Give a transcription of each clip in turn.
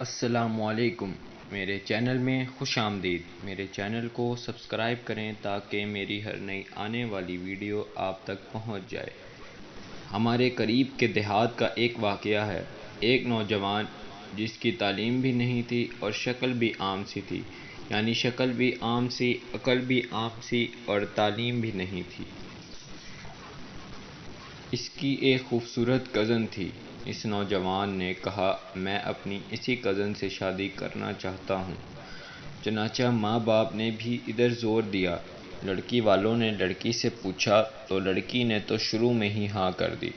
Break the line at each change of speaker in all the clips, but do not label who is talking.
السلام علیکم، میرے چینل میں خوش آمدید۔ میرے چینل کو سبسکرائب کریں تاکہ میری ہر نئی آنے والی ویڈیو آپ تک پہنچ جائے۔ ہمارے قریب کے دیہات کا ایک واقعہ ہے۔ ایک نوجوان جس کی تعلیم بھی نہیں تھی اور شکل بھی عام سی تھی، یعنی شکل بھی عام سی، عقل بھی عام سی اور تعلیم بھی نہیں تھی۔ اس کی ایک خوبصورت کزن تھی۔ اس نوجوان نے کہا، میں اپنی اسی کزن سے شادی کرنا چاہتا ہوں۔ چنانچہ ماں باپ نے بھی ادھر زور دیا۔ لڑکی والوں نے لڑکی سے پوچھا تو لڑکی نے تو شروع میں ہی ہاں کر دی۔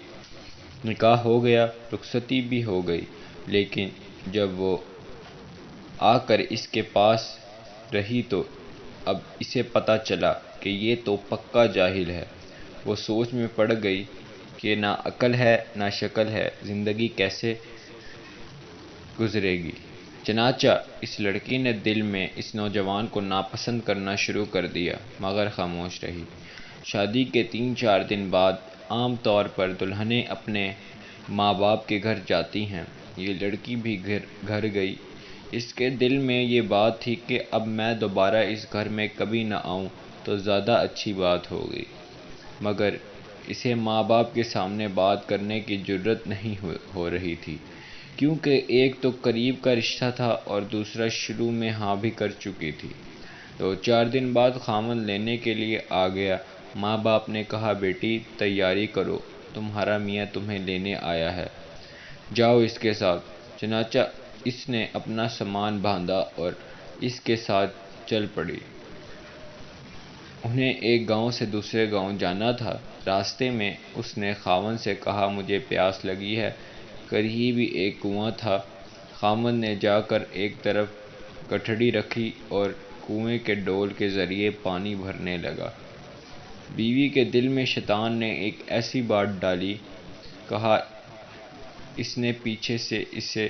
نکاح ہو گیا، رخصتی بھی ہو گئی، لیکن جب وہ آ کر اس کے پاس رہی تو اب اسے پتہ چلا کہ یہ تو پکا جاہل ہے۔ وہ سوچ میں پڑ گئی کہ نہ عقل ہے نہ شکل ہے، زندگی کیسے گزرے گی۔ چنانچہ اس لڑکی نے دل میں اس نوجوان کو ناپسند کرنا شروع کر دیا، مگر خاموش رہی۔ شادی کے 3-4 دن بعد عام طور پر دلہنیں اپنے ماں باپ کے گھر جاتی ہیں۔ یہ لڑکی بھی گھر گئی۔ اس کے دل میں یہ بات تھی کہ اب میں دوبارہ اس گھر میں کبھی نہ آؤں تو زیادہ اچھی بات ہوگی، مگر اسے ماں باپ کے سامنے بات کرنے کی جرأت نہیں ہو رہی تھی، کیونکہ ایک تو قریب کا رشتہ تھا اور دوسرا شروع میں ہاں بھی کر چکی تھی۔ 2-4 دن بعد خاوند لینے کے لیے آ گیا۔ ماں باپ نے کہا، بیٹی تیاری کرو، تمہارا میاں تمہیں لینے آیا ہے، جاؤ اس کے ساتھ۔ چنانچہ اس نے اپنا سامان باندھا اور اس کے ساتھ چل پڑی۔ انہیں ایک گاؤں سے دوسرے گاؤں جانا تھا۔ راستے میں اس نے خاوند سے کہا، مجھے پیاس لگی ہے۔ قریب ہی ایک کنواں تھا۔ خاوند نے جا کر ایک طرف گٹھڑی رکھی اور کنویں کے ڈول کے ذریعے پانی بھرنے لگا۔ بیوی کے دل میں شیطان نے ایک ایسی بات ڈالی، کہا اس نے پیچھے سے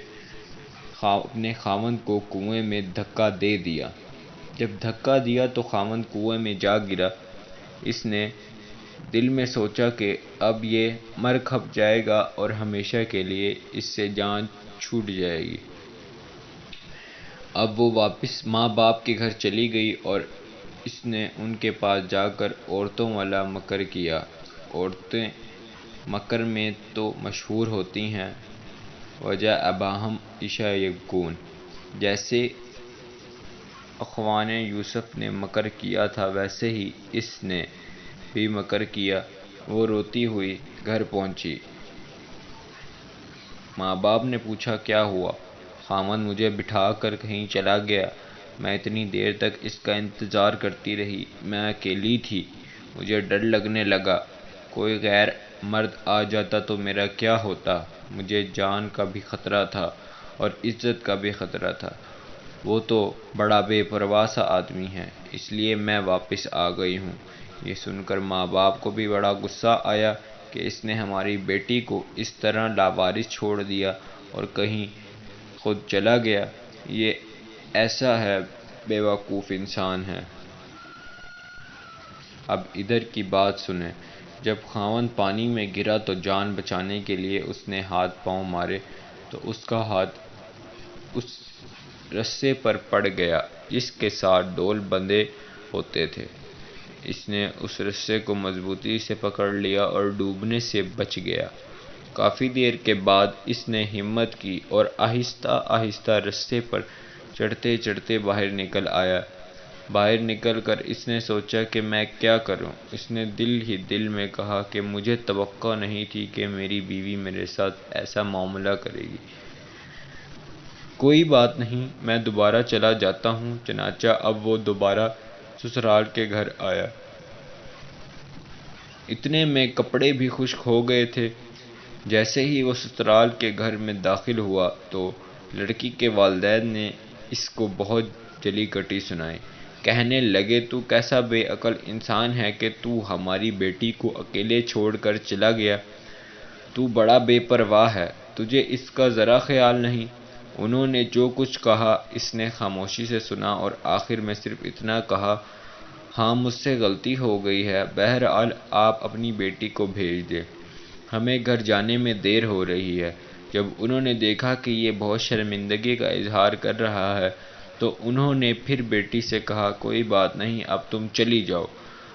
اپنے خاوند کو کنویں میں دھکا دے دیا۔ جب دھکا دیا تو خاوند کنویں میں جا گرا۔ اس نے دل میں سوچا کہ اب یہ مر کھپ جائے گا اور ہمیشہ کے لیے اس سے جان چھوٹ جائے گی۔ اب وہ واپس ماں باپ کے گھر چلی گئی اور اس نے ان کے پاس جا کر عورتوں والا مکر کیا۔ عورتیں مکر میں تو مشہور ہوتی ہیں، وجہ اباہم عشاء یبکون۔ جیسے اخوان یوسف نے مکر کیا تھا، ویسے ہی اس نے بھی مکر کیا۔ وہ روتی ہوئی گھر پہنچی۔ ماں باپ نے پوچھا، کیا ہوا؟ خاوند مجھے بٹھا کر کہیں چلا گیا۔ میں اتنی دیر تک اس کا انتظار کرتی رہی۔ میں اکیلی تھی، مجھے ڈر لگنے لگا، کوئی غیر مرد آ جاتا تو میرا کیا ہوتا؟ مجھے جان کا بھی خطرہ تھا اور عزت کا بھی خطرہ تھا۔ وہ تو بڑا بے پرواہ سا آدمی ہے، اس لیے میں واپس آ گئی ہوں۔ یہ سن کر ماں باپ کو بھی بڑا غصہ آیا کہ اس نے ہماری بیٹی کو اس طرح لاوارث چھوڑ دیا اور کہیں خود چلا گیا۔ یہ ایسا ہے بے وقوف انسان ہے۔ اب ادھر کی بات سنیں۔ جب خاوند پانی میں گرا تو جان بچانے کے لیے اس نے ہاتھ پاؤں مارے تو اس کا ہاتھ اس رسے پر پڑ گیا جس کے ساتھ ڈول بندھے ہوتے تھے۔ اس نے اس رسے کو مضبوطی سے پکڑ لیا اور ڈوبنے سے بچ گیا۔ کافی دیر کے بعد اس نے ہمت کی اور آہستہ آہستہ رسے پر چڑھتے چڑھتے باہر نکل آیا۔ باہر نکل کر اس نے سوچا کہ میں کیا کروں؟ اس نے دل ہی دل میں کہا کہ مجھے توقع نہیں تھی کہ میری بیوی میرے ساتھ ایسا معاملہ کرے گی۔ کوئی بات نہیں، میں دوبارہ چلا جاتا ہوں۔ چنانچہ اب وہ دوبارہ سسرال کے گھر آیا۔ اتنے میں کپڑے بھی خشک ہو گئے تھے۔ جیسے ہی وہ سسرال کے گھر میں داخل ہوا تو لڑکی کے والدین نے اس کو بہت جلی کٹی سنائی۔ کہنے لگے، تو کیسا بے عقل انسان ہے کہ تو ہماری بیٹی کو اکیلے چھوڑ کر چلا گیا؟ تو بڑا بے پرواہ ہے، تجھے اس کا ذرا خیال نہیں۔ انہوں نے جو کچھ کہا اس نے خاموشی سے سنا اور آخر میں صرف اتنا کہا، ہاں مجھ سے غلطی ہو گئی ہے، بہرحال آپ اپنی بیٹی کو بھیج دیں، ہمیں گھر جانے میں دیر ہو رہی ہے۔ جب انہوں نے دیکھا کہ یہ بہت شرمندگی کا اظہار کر رہا ہے تو انہوں نے پھر بیٹی سے کہا، کوئی بات نہیں، اب تم چلی جاؤ۔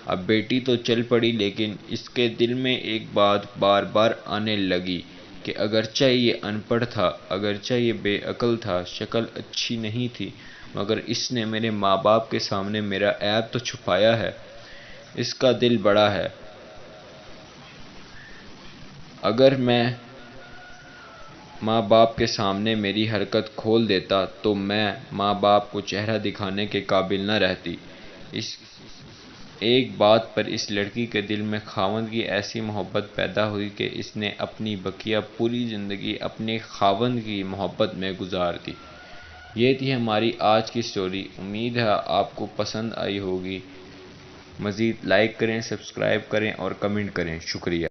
اب بیٹی تو چل پڑی، لیکن اس کے دل میں ایک بات بار بار آنے لگی کہ اگرچہ یہ ان پڑھ تھا، اگرچہ یہ بے عقل تھا، شکل اچھی نہیں تھی، مگر اس نے میرے ماں باپ کے سامنے میرا عیب تو چھپایا ہے۔ اس کا دل بڑا ہے۔ اگر میں ماں باپ کے سامنے میری حقیقت کھول دیتا تو میں ماں باپ کو چہرہ دکھانے کے قابل نہ رہتی۔ اس ایک بات پر اس لڑکی کے دل میں خاوند کی ایسی محبت پیدا ہوئی کہ اس نے اپنی بقیہ پوری زندگی اپنے خاوند کی محبت میں گزار دی۔ یہ تھی ہماری آج کی سٹوری۔ امید ہے آپ کو پسند آئی ہوگی۔ مزید لائک کریں، سبسکرائب کریں اور کمنٹ کریں۔ شکریہ۔